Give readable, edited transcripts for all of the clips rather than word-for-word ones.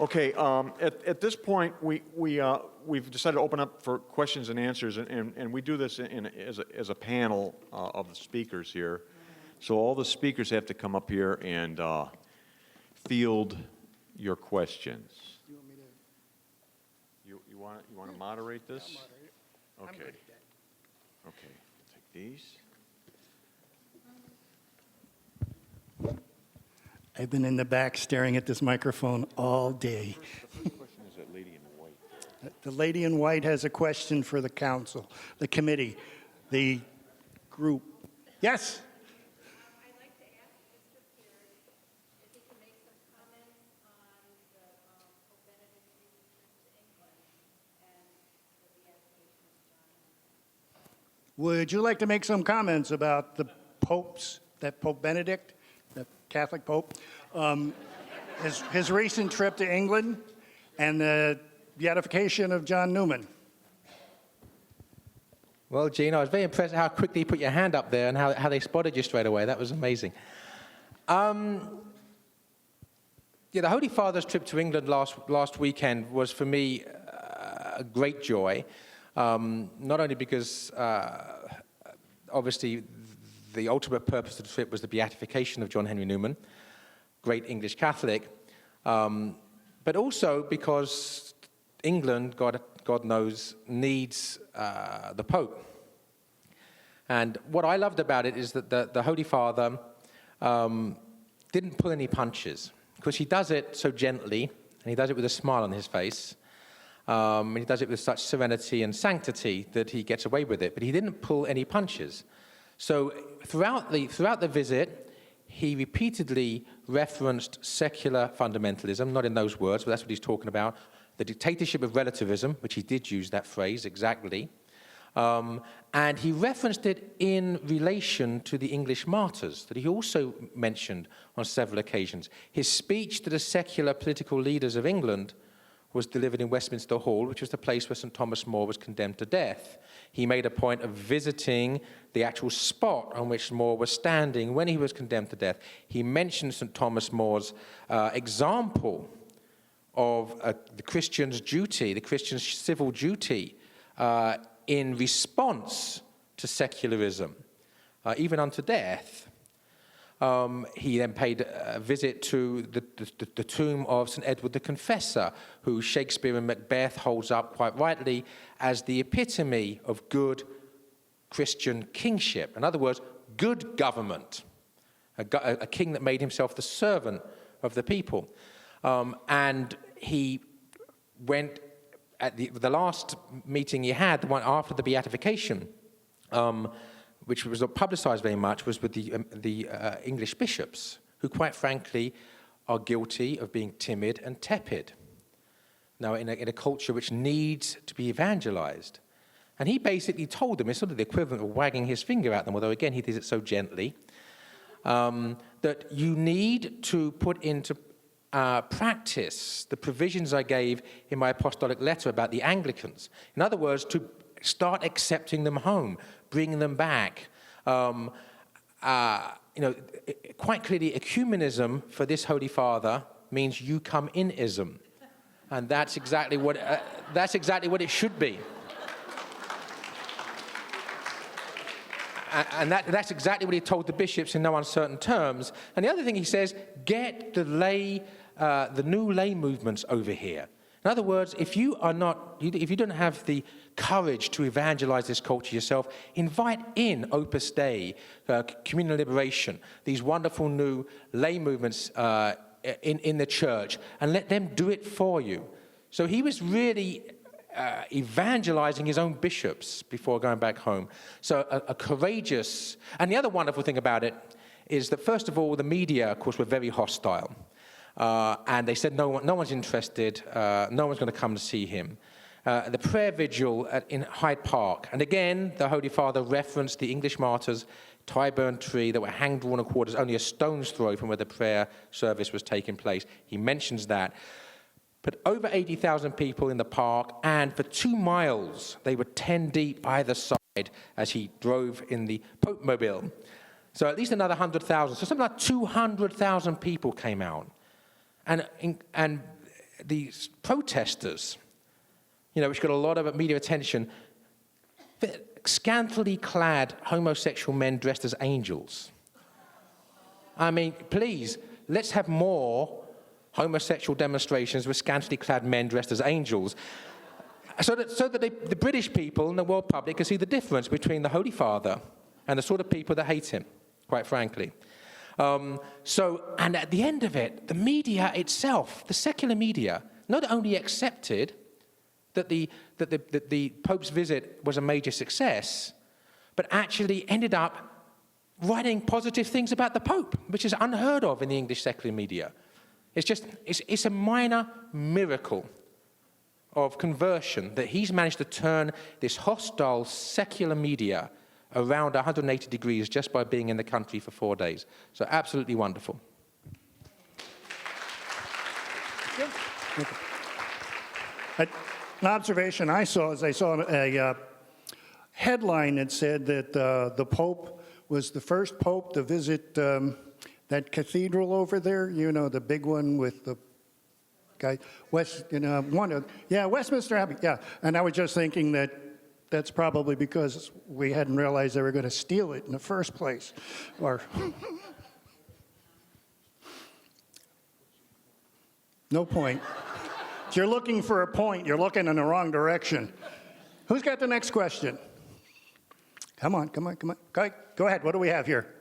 Okay, at this point, we've decided to open up for questions and answers, and we do this as a panel of the speakers here. So all the speakers have to come up here and field your questions. Do you want me to? You want to moderate this? I'll moderate it. I'm Okay. good at that. Okay, take these. I've been in the back staring at this microphone all day. The first question is that lady in white. The lady in white has a question for the council, the committee, the group. Yes? I'd like to ask Mr. Pierce if he can make some comments on the Pope Benedict's recent trip to England and the beatification of John. Would you like to make some comments about the popes, that Pope Benedict, the Catholic Pope, his recent trip to England and the beatification of John Newman? Well, Gene, I was very impressed how quickly you put your hand up there and how they spotted you straight away. That was amazing. Yeah, the Holy Father's trip to England last weekend was, for me, a great joy. Not only because, obviously, the ultimate purpose of the trip was the beatification of John Henry Newman, great English Catholic, but also because England, God knows, needs the Pope. And what I loved about it is that the Holy Father didn't pull any punches, because he does it so gently, and he does it with a smile on his face, and he does it with such serenity and sanctity that he gets away with it, but he didn't pull any punches. So throughout the visit, he repeatedly referenced secular fundamentalism, not in those words, but that's what he's talking about, the dictatorship of relativism, which he did use that phrase exactly, and he referenced it in relation to the English martyrs that he also mentioned on several occasions. His speech to the secular political leaders of England was delivered in Westminster Hall, which was the place where St. Thomas More was condemned to death. He made a point of visiting the actual spot on which More was standing when he was condemned to death. He mentioned St. Thomas More's example of the Christian's duty, the Christian's civil duty, in response to secularism, even unto death. He then paid a visit to the tomb of St. Edward the Confessor, who Shakespeare and Macbeth holds up quite rightly as the epitome of good Christian kingship. In other words, good government, a king that made himself the servant of the people. And he went, at the last meeting he had, the one after the beatification, which was not publicized very much, was with the English bishops, who quite frankly are guilty of being timid and tepid. Now, in a culture which needs to be evangelized. And he basically told them, it's sort of the equivalent of wagging his finger at them, although again he did it so gently, that you need to put into practice the provisions I gave in my apostolic letter about the Anglicans. In other words, to start accepting them home, bring them back. Quite clearly, ecumenism for this Holy Father means you come in-ism, and that's exactly what it should be. And that's exactly what he told the bishops in no uncertain terms. And the other thing he says, get the new lay movements over here. In other words, if you don't have the courage to evangelize this culture yourself, invite in Opus Dei, Communal Liberation, these wonderful new lay movements in the church, and let them do it for you. So he was really evangelizing his own bishops before going back home. So a courageous, and the other wonderful thing about it is that, first of all, the media, of course, were very hostile. And they said no one's interested, no one's going to come to see him. The prayer vigil in Hyde Park, and again, the Holy Father referenced the English martyrs, Tyburn Tree, that were hanged, drawn, and quartered only a stone's throw from where the prayer service was taking place. He mentions that. But over 80,000 people in the park, and for 2 miles, they were 10 deep either side as he drove in the Pope Mobile. So at least another 100,000. So something like 200,000 people came out. And these protesters, which got a lot of media attention, scantily clad homosexual men dressed as angels. I mean, please, let's have more homosexual demonstrations with scantily clad men dressed as angels, so that the British people and the world public can see the difference between the Holy Father and the sort of people that hate him, quite frankly. And at the end of it, the media itself, the secular media, not only accepted that the Pope's visit was a major success, but actually ended up writing positive things about the Pope, which is unheard of in the English secular media. It's a minor miracle of conversion that he's managed to turn this hostile secular media around 180 degrees just by being in the country for 4 days. So absolutely wonderful. An observation I saw is I saw a headline that said that the Pope was the first Pope to visit that cathedral over there, the big one with the guy, Westminster Abbey, yeah. And I was just thinking that that's probably because we hadn't realized they were going to steal it in the first place. Or no point. If you're looking for a point, you're looking in the wrong direction. Who's got the next question? Come on. Go ahead. What do we have here?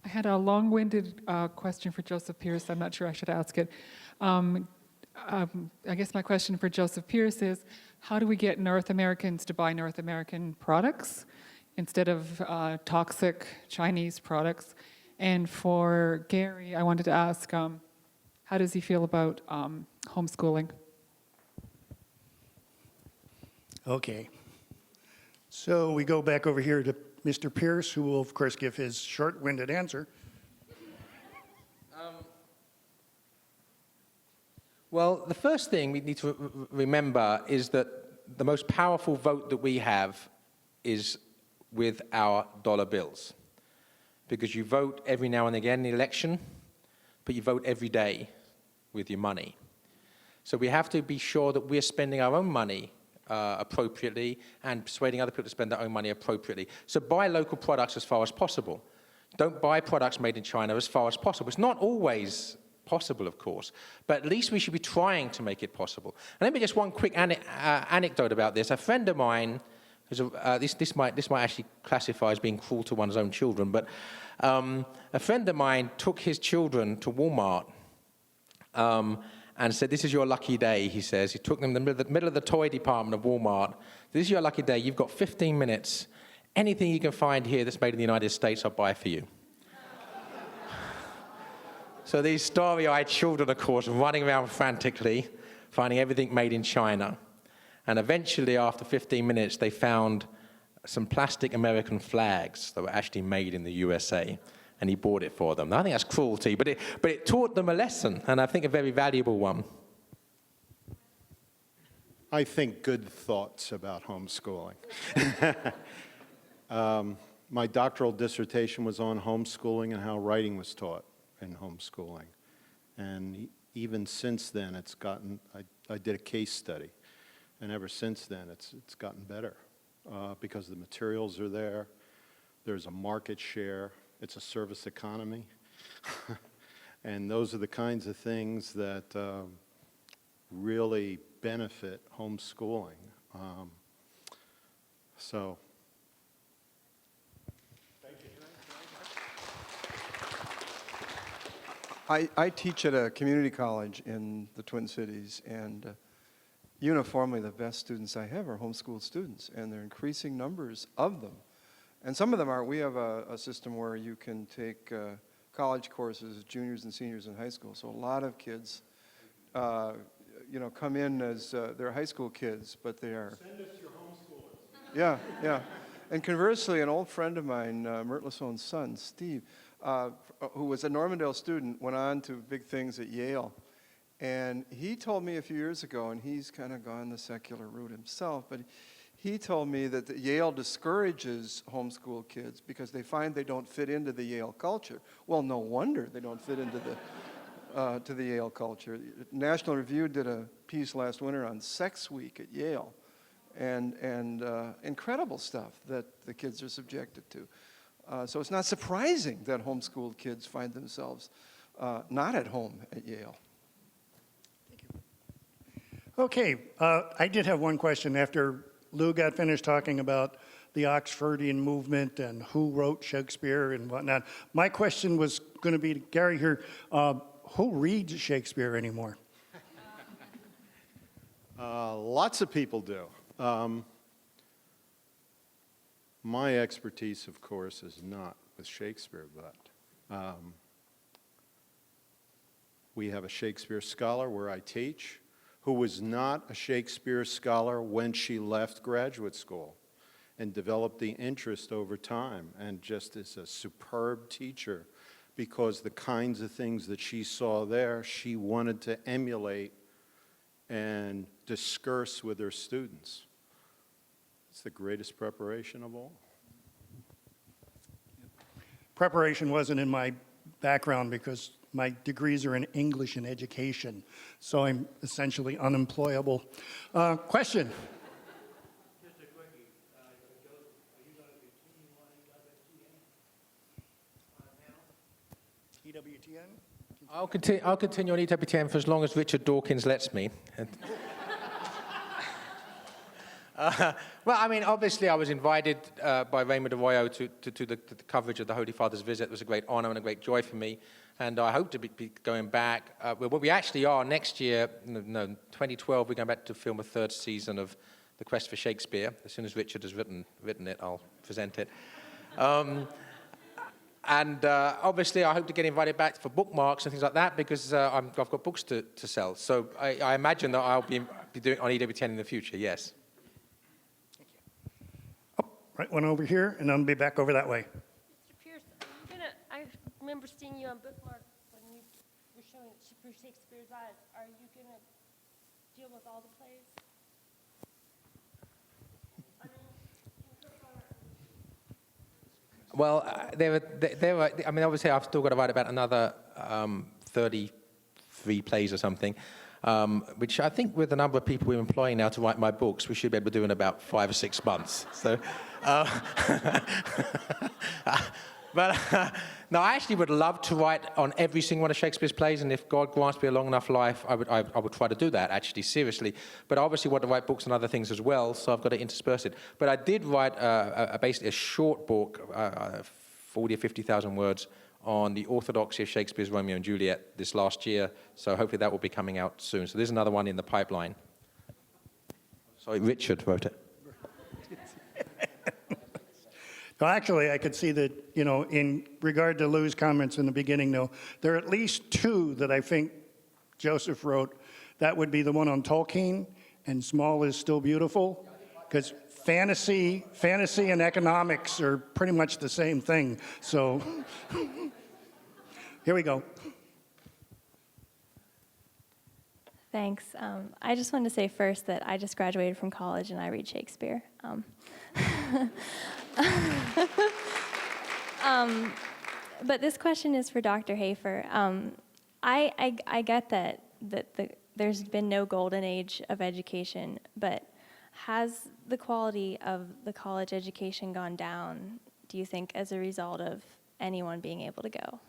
I had a long-winded question for Joseph Pierce. I'm not sure I should ask it. I guess my question for Joseph Pierce is, how do we get North Americans to buy North American products instead of toxic Chinese products? And for Gary, I wanted to ask, how does he feel about homeschooling? Okay. So we go back over here to Mr. Pierce, who will, of course, give his short-winded answer. Well, the first thing we need to remember is that the most powerful vote that we have is with our dollar bills. Because you vote every now and again in the election, but you vote every day with your money. So we have to be sure that we're spending our own money appropriately and persuading other people to spend their own money appropriately. So buy local products as far as possible. Don't buy products made in China as far as possible. It's not always possible, of course, but at least we should be trying to make it possible. And let me just one quick anecdote about this. A friend of mine, this might actually classify as being cruel to one's own children, but a friend of mine took his children to Walmart and said, "This is your lucky day," he says. He took them to the middle of the toy department of Walmart. "This is your lucky day. You've got 15 minutes. Anything you can find here that's made in the United States, I'll buy for you." So these starry-eyed children, of course, running around frantically, finding everything made in China. And eventually, after 15 minutes, they found some plastic American flags that were actually made in the USA. And he bought it for them. Now, I think that's cruelty, but it taught them a lesson, and I think a very valuable one. I think good thoughts about homeschooling. My doctoral dissertation was on homeschooling and how writing was taught in homeschooling. And even since then, it's gotten, I did a case study, and ever since then, it's gotten better because the materials are there, there's a market share, it's a service economy, and those are the kinds of things that really benefit homeschooling. So. I teach at a community college in the Twin Cities, and uniformly the best students I have are homeschooled students, and there are increasing numbers of them. And some of them are, we have a system where you can take college courses, juniors and seniors in high school. So a lot of kids, come in as they're high school kids, but they are. Send us your homeschoolers. Yeah, yeah. And conversely, an old friend of mine, Mert Lassone's son, Steve, who was a Normandale student, went on to big things at Yale. And he told me a few years ago, and he's kind of gone the secular route himself, but he told me that Yale discourages homeschool kids because they find they don't fit into the Yale culture. Well, no wonder they don't fit into to the Yale culture. National Review did a piece last winter on Sex Week at Yale, and incredible stuff that the kids are subjected to. So it's not surprising that homeschooled kids find themselves not at home at Yale. Okay, I did have one question after Lou got finished talking about the Oxfordian movement and who wrote Shakespeare and whatnot. My question was going to be to Gary here, who reads Shakespeare anymore? Lots of people do. My expertise, of course, is not with Shakespeare, but we have a Shakespeare scholar where I teach who was not a Shakespeare scholar when she left graduate school and developed the interest over time and just is a superb teacher because the kinds of things that she saw there, she wanted to emulate and discourse with her students. It's the greatest preparation of all. Preparation wasn't in my background because my degrees are in English and education, so I'm essentially unemployable. Question? Just a quickie. Are you going to continue on EWTN EWTN? I'll continue on EWTN for as long as Richard Dawkins lets me. Well, I mean, obviously I was invited by Raymond Arroyo to the coverage of the Holy Father's visit. It was a great honor and a great joy for me. And I hope to be going back. Well, we actually are next year, 2012, we're going back to film a third season of The Quest for Shakespeare. As soon as Richard has written it, I'll present it. And obviously, I hope to get invited back for bookmarks and things like that because I've got books to sell. So I imagine that I'll be doing on EWTN in the future, yes. Right one over here, and I'll be back over that way. Mr. Pierce, I remember seeing you on Bookmark when you were showing through Shakespeare's eyes. Are you going to deal with all the plays? Well, I mean, obviously, I've still got to write about another 33 plays or something, which I think with the number of people we're employing now to write my books, we should be able to do in about 5 or 6 months. So, but no, I actually would love to write on every single one of Shakespeare's plays, and if God grants me a long enough life, I would try to do that, actually, seriously. But I obviously want to write books on other things as well, so I've got to intersperse it. But I did write basically a short book, 40 or 50,000 words, on the orthodoxy of Shakespeare's Romeo and Juliet this last year, so hopefully that will be coming out soon. So there's another one in the pipeline. Sorry, Richard wrote it. Well, actually, I could see that, in regard to Lou's comments in the beginning, though, there are at least 2 that I think Joseph wrote. That would be the one on Tolkien and Small is Still Beautiful, because fantasy and economics are pretty much the same thing. So here we go. Thanks. I just wanted to say first that I just graduated from college and I read Shakespeare. But this question is for Dr. Hafer. I get that there's been no golden age of education, but has the quality of the college education gone down, do you think, as a result of anyone being able to go?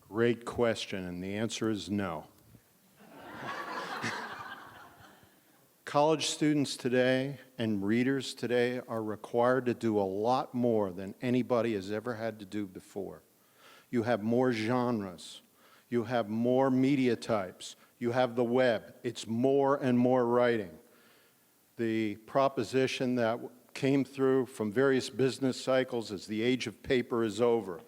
Great question, and the answer is no. College students today and readers today are required to do a lot more than anybody has ever had to do before. You have more genres. You have more media types. You have the web. It's more and more writing. The proposition that came through from various business cycles is the age of paper is over.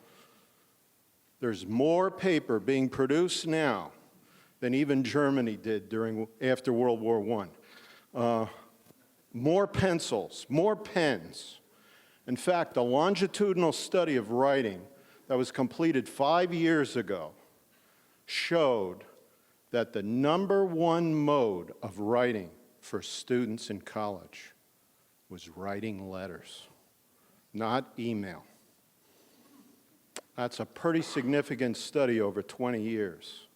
There's more paper being produced now than even Germany did after World War I. More pencils, more pens. In fact, a longitudinal study of writing that was completed 5 years ago showed that the #1 mode of writing for students in college was writing letters, not email. That's a pretty significant study over 20 years.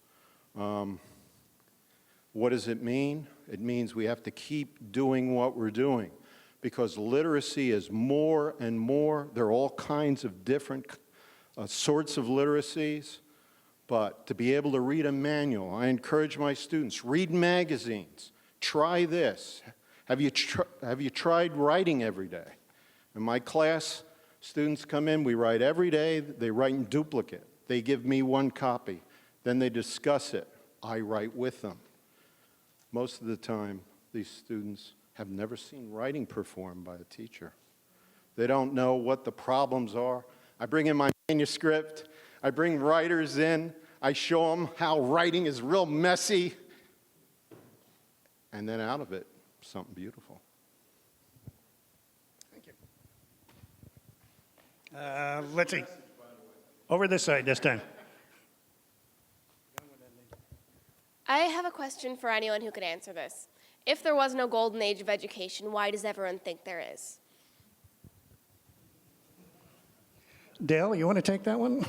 What does it mean? It means we have to keep doing what we're doing, because literacy is more and more. There are all kinds of different sorts of literacies, but to be able to read a manual, I encourage my students, read magazines, try this. Have you tried writing every day? In my class, students come in, we write every day, they write in duplicate. They give me 1 copy, then they discuss it. I write with them. Most of the time, these students have never seen writing performed by a teacher. They don't know what the problems are. I bring in my manuscript, I bring writers in, I show them how writing is real messy, and then out of it, something beautiful. Thank you. Let's see. Over this side this time. I have a question for anyone who could answer this. If there was no golden age of education, why does everyone think there is? Dale, you want to take that one?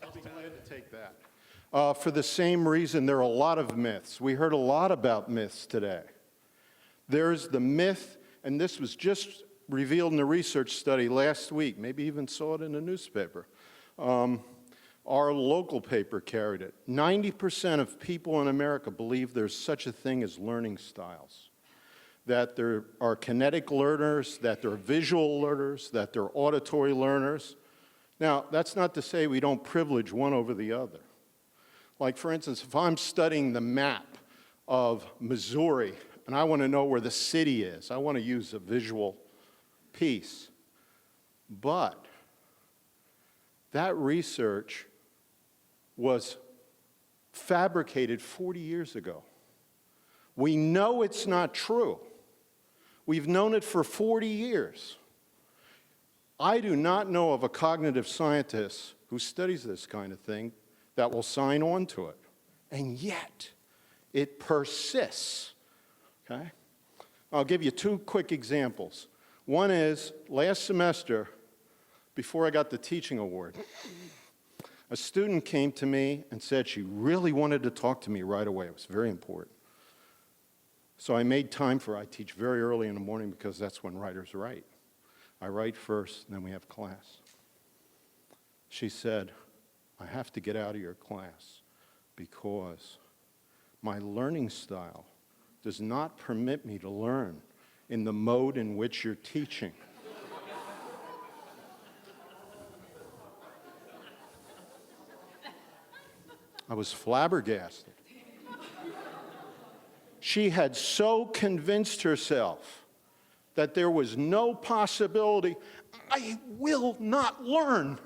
I'll be glad to take that. For the same reason, there are a lot of myths. We heard a lot about myths today. There's the myth, and this was just revealed in a research study last week, maybe even saw it in a newspaper. Our local paper carried it. 90% of people in America believe there's such a thing as learning styles, that there are kinetic learners, that there are visual learners, that there are auditory learners. Now, that's not to say we don't privilege one over the other. Like, for instance, if I'm studying the map of Missouri and I want to know where the city is, I want to use a visual piece. But that research was fabricated 40 years ago. We know it's not true. We've known it for 40 years. I do not know of a cognitive scientist who studies this kind of thing that will sign on to it. And yet, it persists. Okay? I'll give you 2 quick examples. One is, last semester, before I got the teaching award, a student came to me and said she really wanted to talk to me right away. It was very important. So I made time for her. I teach very early in the morning because that's when writers write. I write first, and then we have class. She said, I have to get out of your class because my learning style does not permit me to learn in the mode in which you're teaching. I was flabbergasted. She had so convinced herself that there was no possibility, I will not learn.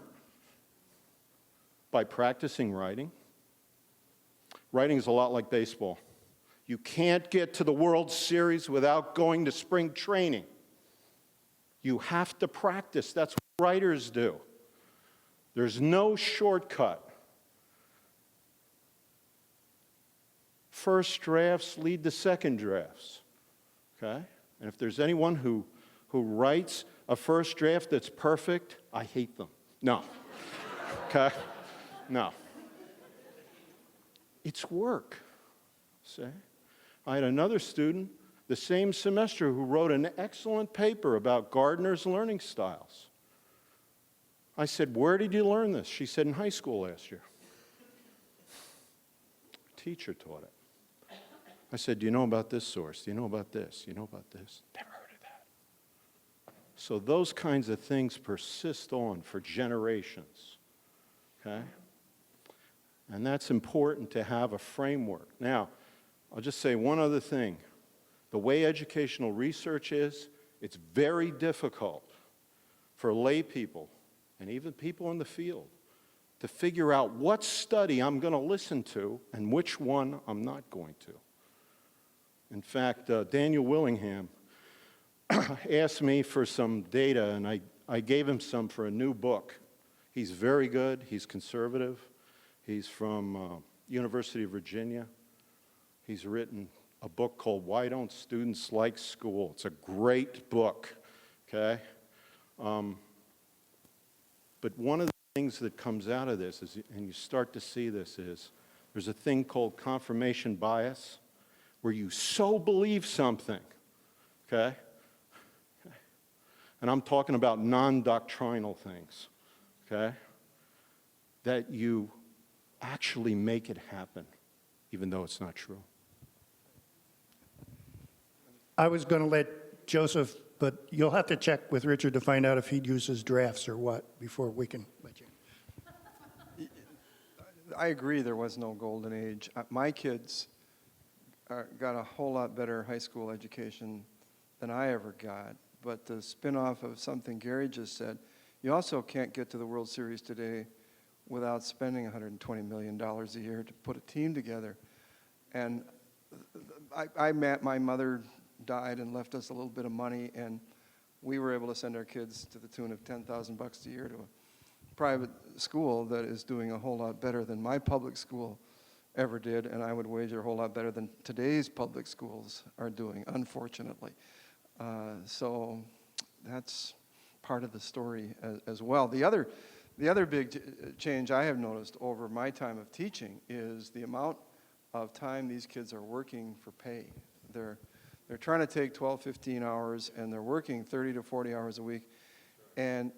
By practicing writing. Writing is a lot like baseball. You can't get to the World Series without going to spring training. You have to practice. That's what writers do. There's no shortcut. First drafts lead to second drafts, okay? And if there's anyone who writes a first draft that's perfect, I hate them. No, okay? No. It's work, see? I had another student the same semester who wrote an excellent paper about Gardner's learning styles. I said, where did you learn this? She said, in high school last year. A teacher taught it. I said, do you know about this source? Do you know about this? Do you know about this? Never heard of that. So those kinds of things persist on for generations, okay? And that's important to have a framework. Now, I'll just say one other thing. The way educational research is, it's very difficult for lay people and even people in the field to figure out what study I'm going to listen to and which one I'm not going to. In fact, Daniel Willingham asked me for some data, and I gave him some for a new book. He's very good. He's conservative. He's from University of Virginia. He's written a book called Why Don't Students Like School? It's a great book, okay? But one of the things that comes out of this is, and you start to see this, is there's a thing called confirmation bias, where you so believe something, okay? And I'm talking about non-doctrinal things, okay? That you actually make it happen, even though it's not true. I was going to let Joseph, but you'll have to check with Richard to find out if he uses drafts or what before we can let you. I agree there was no golden age. My kids got a whole lot better high school education than I ever got. But the spin-off of something Gary just said, you also can't get to the World Series today without spending $120 million a year to put a team together. And my mother died and left us a little bit of money, and we were able to send our kids to the tune of $10,000 a year to a private school that is doing a whole lot better than my public school ever did, and I would wager a whole lot better than today's public schools are doing, unfortunately. So that's part of the story as well. The other big change I have noticed over my time of teaching is the amount of time these kids are working for pay. They're trying to take 12, 15 hours, and they're working 30 to 40 hours a week. And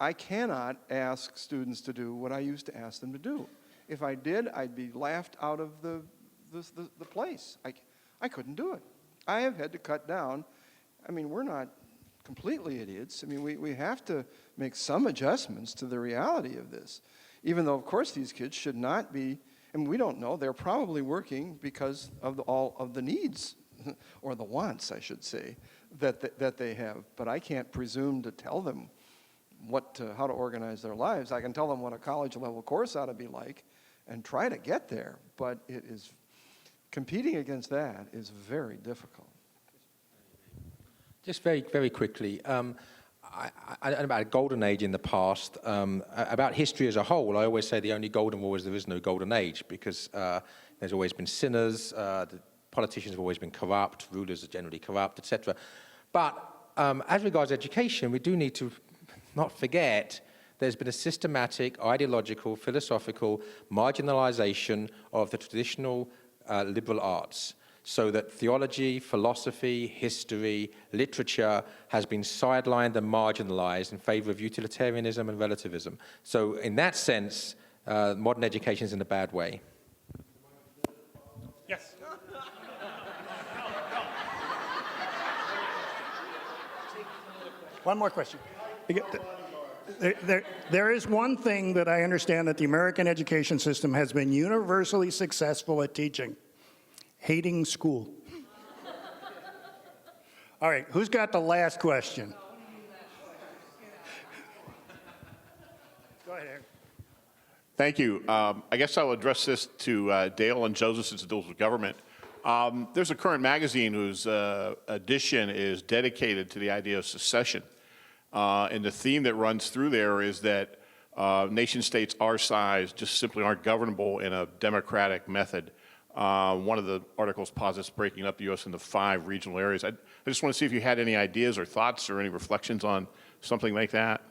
I cannot ask students to do what I used to ask them to do. If I did, I'd be laughed out of the place. I couldn't do it. I have had to cut down. I mean, we're not completely idiots. I mean, we have to make some adjustments to the reality of this. Even though, of course, these kids should not be, and we don't know, they're probably working because of all of the needs, or the wants, I should say, that they have. But I can't presume to tell them how to organize their lives. I can tell them what a college-level course ought to be like and try to get there. But competing against that is very difficult. Just very, very quickly, I don't know about a golden age in the past. About history as a whole, I always say the only golden war is there is no golden age, because there's always been sinners, the politicians have always been corrupt, rulers are generally corrupt, etc. But as regards education, we do need to not forget there's been a systematic, ideological, philosophical marginalization of the traditional liberal arts, so that theology, philosophy, history, literature has been sidelined and marginalized in favor of utilitarianism and relativism. So in that sense, modern education is in a bad way. Yes. One more question. There is one thing that I understand that the American education system has been universally successful at teaching: hating school. All right, who's got the last question? Go ahead, Eric. Thank you. I guess I'll address this to Dale and Joseph, since it deals with government. There's a current magazine whose edition is dedicated to the idea of secession. And the theme that runs through there is that nation states our size just simply aren't governable in a democratic method. One of the articles posits breaking up the U.S. into 5 regional areas. I just want to see if you had any ideas or thoughts or any reflections on something like that.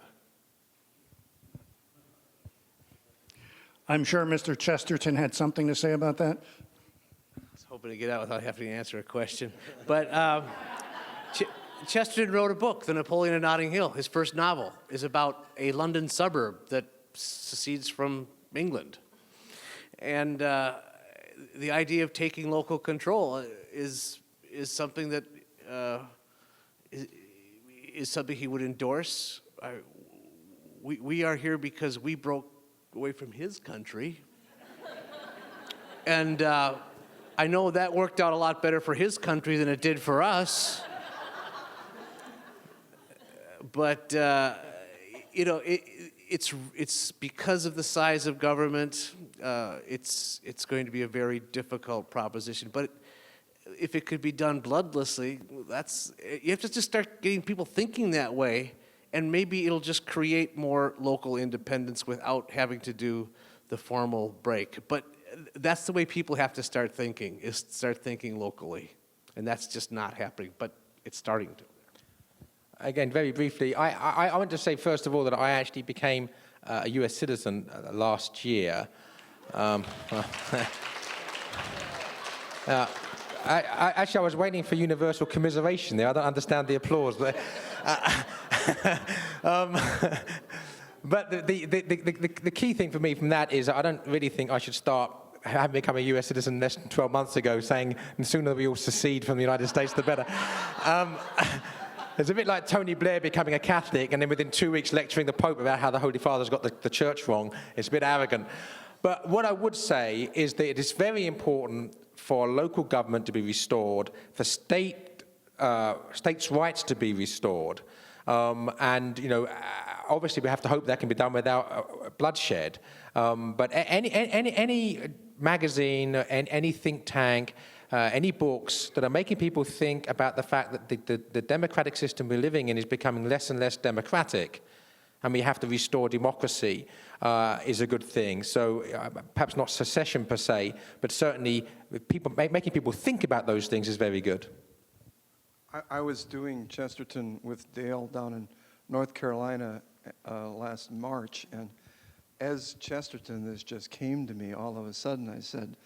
I'm sure Mr. Chesterton had something to say about that. I was hoping to get out without having to answer a question. But Chesterton wrote a book, The Napoleon of Notting Hill. His first novel is about a London suburb that secedes from England. And the idea of taking local control is something that is something he would endorse. We are here because we broke away from his country. And I know that worked out a lot better for his country than it did for us. But it's because of the size of government. It's going to be a very difficult proposition. But if it could be done bloodlessly, you have to just start getting people thinking that way, and maybe it'll just create more local independence without having to do the formal break. But that's the way people have to start thinking, is start thinking locally. And that's just not happening, but it's starting to. Again, very briefly, I want to say, first of all, that I actually became a U.S. citizen last year. Actually, I was waiting for universal commiseration there. I don't understand the applause. But, but the key thing for me from that is I don't really think I should start having become a U.S. citizen less than 12 months ago, saying the sooner we all secede from the United States, the better. It's a bit like Tony Blair becoming a Catholic and then within 2 weeks lecturing the Pope about how the Holy Father's got the church wrong. It's a bit arrogant. But what I would say is that it is very important for local government to be restored, for states' rights to be restored. And, you know, obviously we have to hope that can be done without bloodshed. But any magazine, any think tank, any books that are making people think about the fact that the democratic system we're living in is becoming less and less democratic, and we have to restore democracy, is a good thing. So perhaps not secession per se, but certainly making people think about those things is very good. I was doing Chesterton with Dale down in North Carolina last March, and as Chesterton, this just came to me all of a sudden. I said,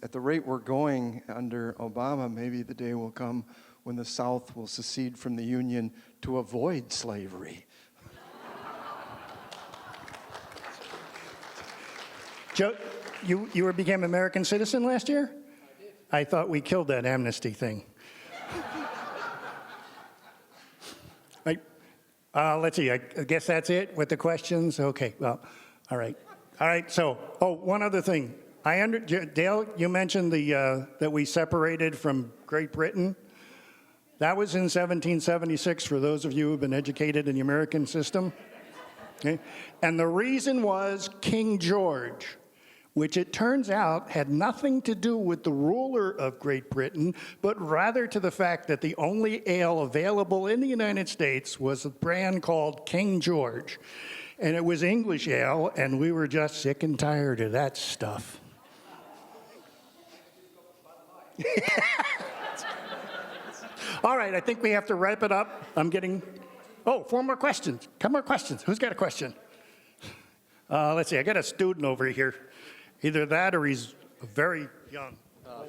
at the rate we're going under Obama, maybe the day will come when the South will secede from the Union to avoid slavery. Joe, you became American citizen last year? I did. I thought we killed that amnesty thing. Let's see, I guess that's it with the questions? Okay, well, all right. All right, so, one other thing. Dale, you mentioned that we separated from Great Britain. That was in 1776, for those of you who have been educated in the American system. Okay? And the reason was King George, which it turns out had nothing to do with the ruler of Great Britain, but rather to the fact that the only ale available in the United States was a brand called King George. And it was English ale, and we were just sick and tired of that stuff. All right, I think we have to wrap it up. I'm getting, 4 more questions. Come more questions. Who's got a question? Let's see, I got a student over here. Either that or he's very young.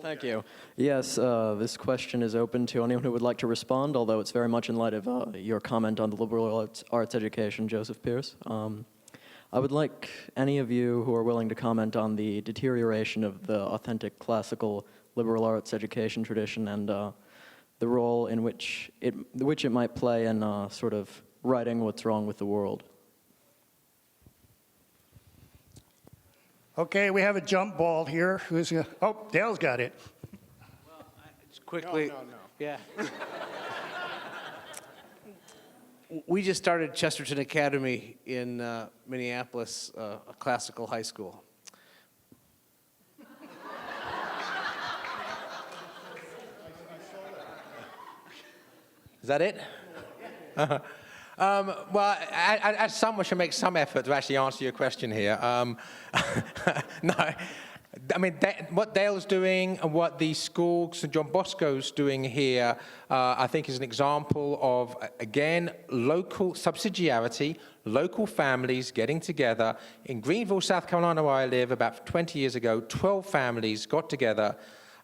Thank you. Yes, this question is open to anyone who would like to respond, although it's very much in light of your comment on the liberal arts education, Joseph Pierce. I would like any of you who are willing to comment on the deterioration of the authentic classical liberal arts education tradition and the role in which it might play in sort of righting what's wrong with the world. Okay, we have a jump ball here. Dale's got it. Well, just quickly. No. Yeah. We just started Chesterton Academy in Minneapolis, a classical high school. Is that it? Well, as someone should make some effort to actually answer your question here. No, I mean, what Dale's doing and what the school, St. John Bosco's doing here, I think is an example of, again, local subsidiarity, local families getting together. In Greenville, South Carolina, where I live, about 20 years ago, 12 families got together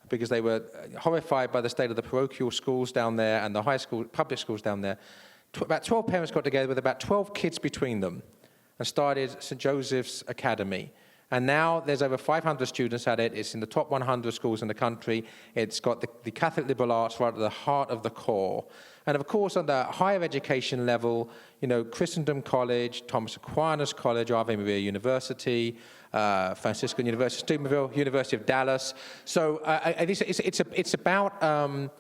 because they were horrified by the state of the parochial schools down there and the high school, public schools down there. About 12 parents got together with about 12 kids between them and started St. Joseph's Academy. And now there's over 500 students at it. It's in the top 100 schools in the country. It's got the Catholic liberal arts right at the heart of the core. And of course, on the higher education level, you know, Christendom College, Thomas Aquinas College, Ave Maria University, Franciscan University, Steubenville, University of Dallas. So it's about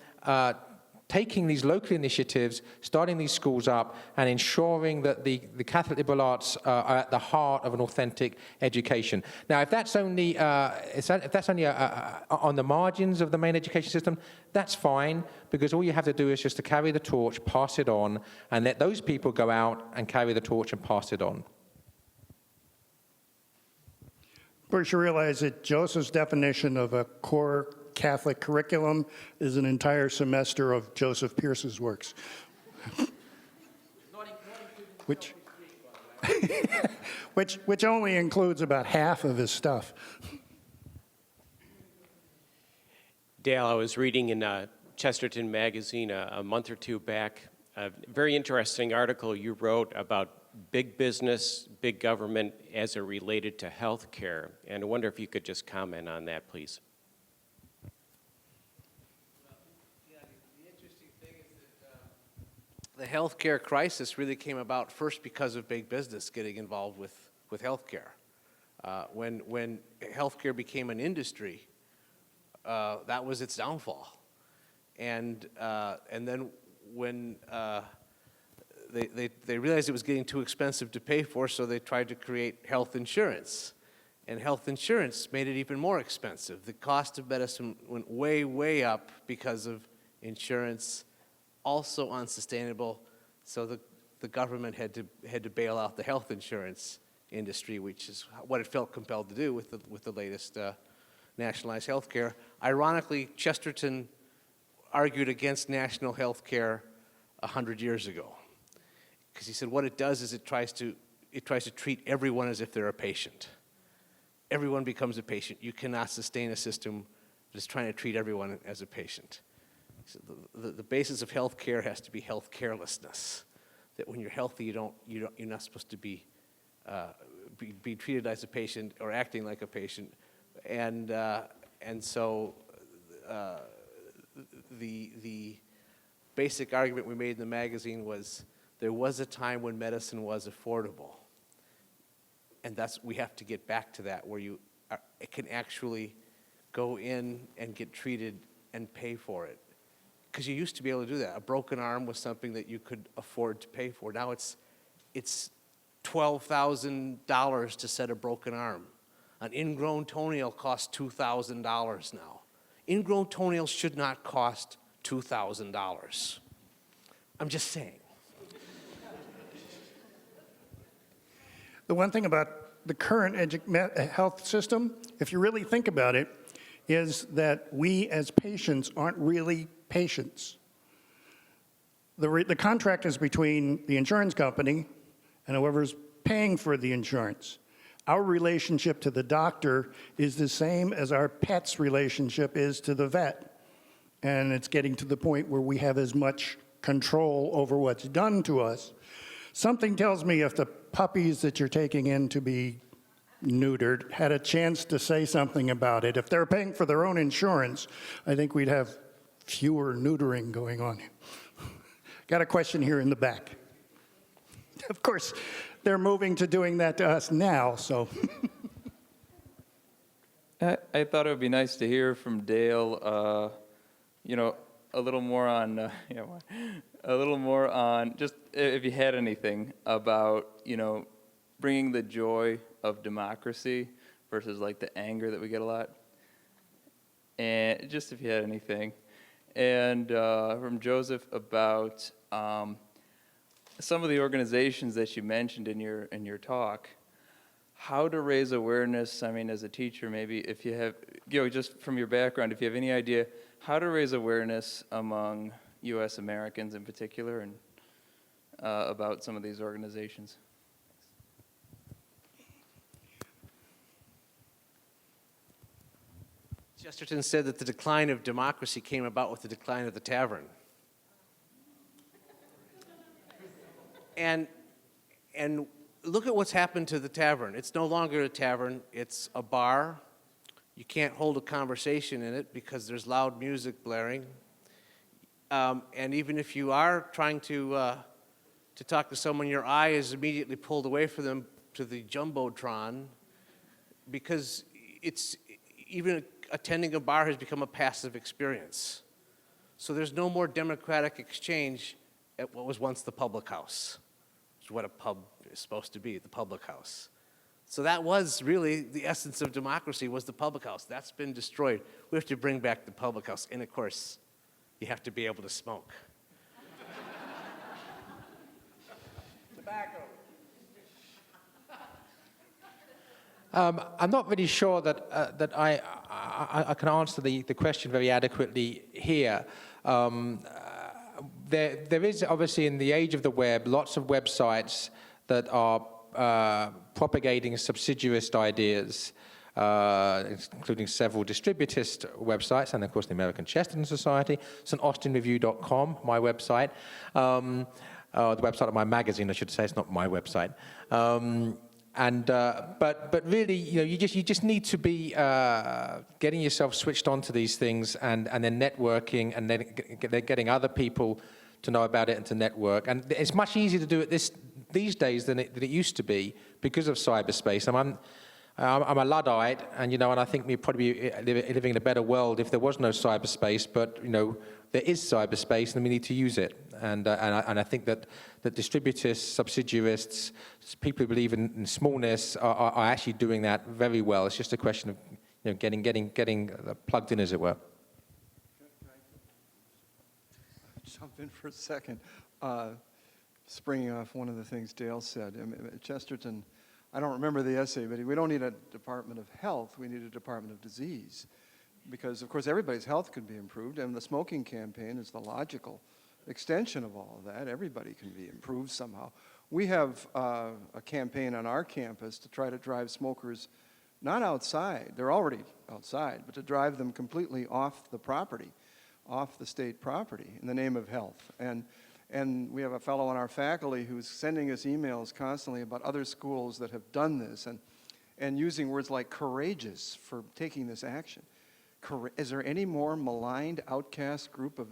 taking these local initiatives, starting these schools up, and ensuring that the Catholic liberal arts are at the heart of an authentic education. Now, if that's only on the margins of the main education system, that's fine, because all you have to do is just to carry the torch, pass it on, and let those people go out and carry the torch and pass it on. Of course, you realize that Joseph's definition of a core Catholic curriculum is an entire semester of Joseph Pierce's works. which, which only includes about half of his stuff. Dale, I was reading in Chesterton magazine a month or two back a very interesting article you wrote about big business, big government as it related to health care. And I wonder if you could just comment on that, please. The interesting thing is that the healthcare crisis really came about first because of big business getting involved with healthcare. When healthcare became an industry, that was its downfall. And then when they realized it was getting too expensive to pay for, so they tried to create health insurance. And health insurance made it even more expensive. The cost of medicine went way, way up because of insurance, also unsustainable. So the government had to bail out the health insurance industry, which is what it felt compelled to do with the latest nationalized health care. Ironically, Chesterton argued against national health care 100 years ago, because he said what it does is it tries to treat everyone as if they're a patient. Everyone becomes a patient. You cannot sustain a system that is trying to treat everyone as a patient. So the basis of health care has to be health carelessness. That when you're healthy, you're not supposed to be treated as a patient or acting like a patient, and so the basic argument we made in the magazine was there was a time when medicine was affordable, and we have to get back to that, where it can actually go in and get treated and pay for it. Because you used to be able to do that. A broken arm was something that you could afford to pay for. Now it's $12,000 to set a broken arm. An ingrown toenail costs $2,000 now. Ingrown toenails should not cost $2,000. I'm just saying. The one thing about the current health system, if you really think about it, is that we as patients aren't really patients. The contract is between the insurance company and whoever's paying for the insurance. Our relationship to the doctor is the same as our pet's relationship is to the vet. And it's getting to the point where we have as much control over what's done to us. Something tells me if the puppies that you're taking in to be neutered had a chance to say something about it, if they're paying for their own insurance, I think we'd have fewer neutering going on. Got a question here in the back. Of course, they're moving to doing that to us now, so. I thought it would be nice to hear from Dale, a little more on, just if you had anything about, bringing the joy of democracy versus like the anger that we get a lot. And just if you had anything. And from Joseph about some of the organizations that you mentioned in your talk, how to raise awareness. I mean, as a teacher, maybe if you have, just from your background, if you have any idea how to raise awareness among U.S. Americans in particular, and about some of these organizations. Chesterton said that the decline of democracy came about with the decline of the tavern. And look at what's happened to the tavern. It's no longer a tavern, it's a bar. You can't hold a conversation in it because there's loud music blaring. And even if you are trying to talk to someone, your eye is immediately pulled away from them to the Jumbotron, because even attending a bar has become a passive experience. So there's no more democratic exchange at what was once the public house, which is what a pub is supposed to be, the public house. So that was really the essence of democracy, was the public house. That's been destroyed. We have to bring back the public house. And of course, you have to be able to smoke. Tobacco. I'm not really sure that I can answer the question very adequately here. There is obviously in the age of the web lots of websites that are propagating subsidiarist ideas, including several distributist websites, and of course the American Chesterton Society, StAustinReview.com, my website, the website of my magazine, I should say. It's not my website. But really, you just need to be getting yourself switched onto these things, and then networking, and then getting other people to know about it and to network. And it's much easier to do it these days than it used to be because of cyberspace. I'm a Luddite, and and I think we'd probably be living in a better world if there was no cyberspace. But there is cyberspace, and we need to use it. And I think that distributists, subsidiarists, people who believe in smallness are actually doing that very well. It's just a question of getting plugged in, as it were. Jump in for a second. Springing off one of the things Dale said, Chesterton, I don't remember the essay, but we don't need a Department of Health, we need a Department of Disease. Because, of course, everybody's health could be improved, and the smoking campaign is the logical extension of all of that. Everybody can be improved somehow. We have a campaign on our campus to try to drive smokers not outside, they're already outside, but to drive them completely off the property, off the state property in the name of health. And we have a fellow on our faculty who's sending us emails constantly about other schools that have done this and using words like courageous for taking this action. Is there any more maligned, outcast group of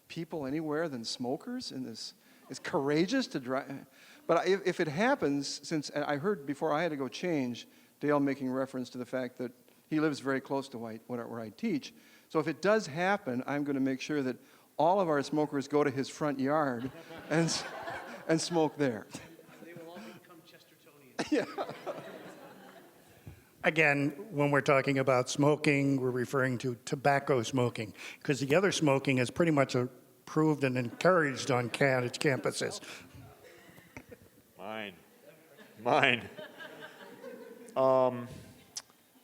people anywhere than smokers in this? It's courageous to drive. But if it happens, since I heard before I had to go change, Dale making reference to the fact that he lives very close to where I teach. So if it does happen, I'm going to make sure that all of our smokers go to his front yard and smoke there. They will all become Chestertonians. Yeah. Again, when we're talking about smoking, we're referring to tobacco smoking, because the other smoking is pretty much approved and encouraged on college campuses. Mine.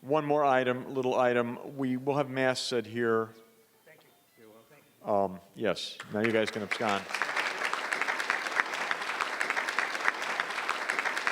One more little item. We will have Mass said here. Thank you. You're welcome. Yes, now you guys can abscond.